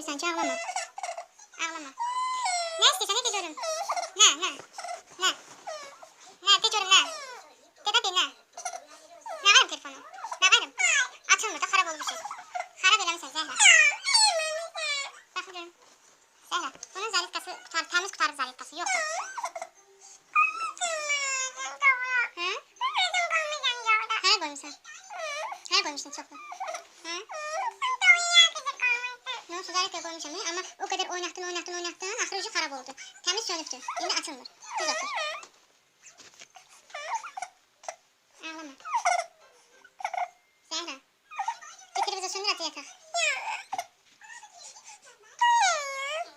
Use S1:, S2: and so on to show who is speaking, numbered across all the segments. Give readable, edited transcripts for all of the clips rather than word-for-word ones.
S1: Sanki ağlama. Ağlama. Ne istiyorsan ne diyorum. Ne diyorum ne. Dede bir ne. Ne varım telefonu. Ne varım. Açılmır da xarab olmuş. Xarab eləmişsən Zəhra. Baxıyorum. Zəhra. Bunun zalitkası təmiz qutarı zalitkası yoxdur. Hə? Hə qoymuşsan. Hə qoymuşsan çoxlu. Hə? Ne olsa zalitkaya koymuşam ama o kadar oynattın. Axırı ucu xarab oldu. Təmiz sönübdür. İndi açılmır. Düz otur. Ağlama. Zəhra. Git televizyonu söndür, yataq.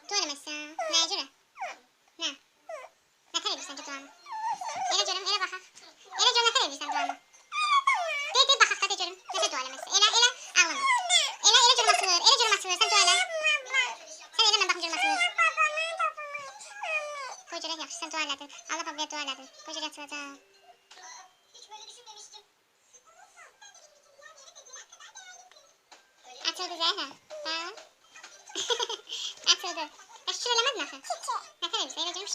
S1: Dua eləməzsən. Nəyə görə? Nə? Nə tələb edirsən ki duanı? Elə görüm, elə baxaq. Elə görüm, nə tələb edirsən duanı? De, baxaq da de görüm. Nəsə dua eləməzsən. Elə ağlama. Elə görüm açılır. Sən dua elə. Sən elə mən baxım görüm açılır. Qoy görək yaxşı, sən dua elədin. Allah babaya dua elədin. Qoy görək açılacaq. Açıldı Zəhra. Bax. Açıldı. Şükür eləmədin axı. Nə tələb edirsən? Elə görüm.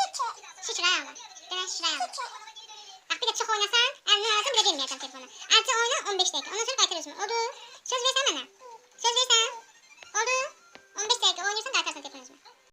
S1: Şükür ay Allah. Denən şükür ay Allah. Bax bir də çox oynasan, əlindən alacam, bir də verməyəcəm telefonu. Azca oyna 15 dəqiqə. Ondan sonra qaytar özümü. Odur. Söz versən mənə.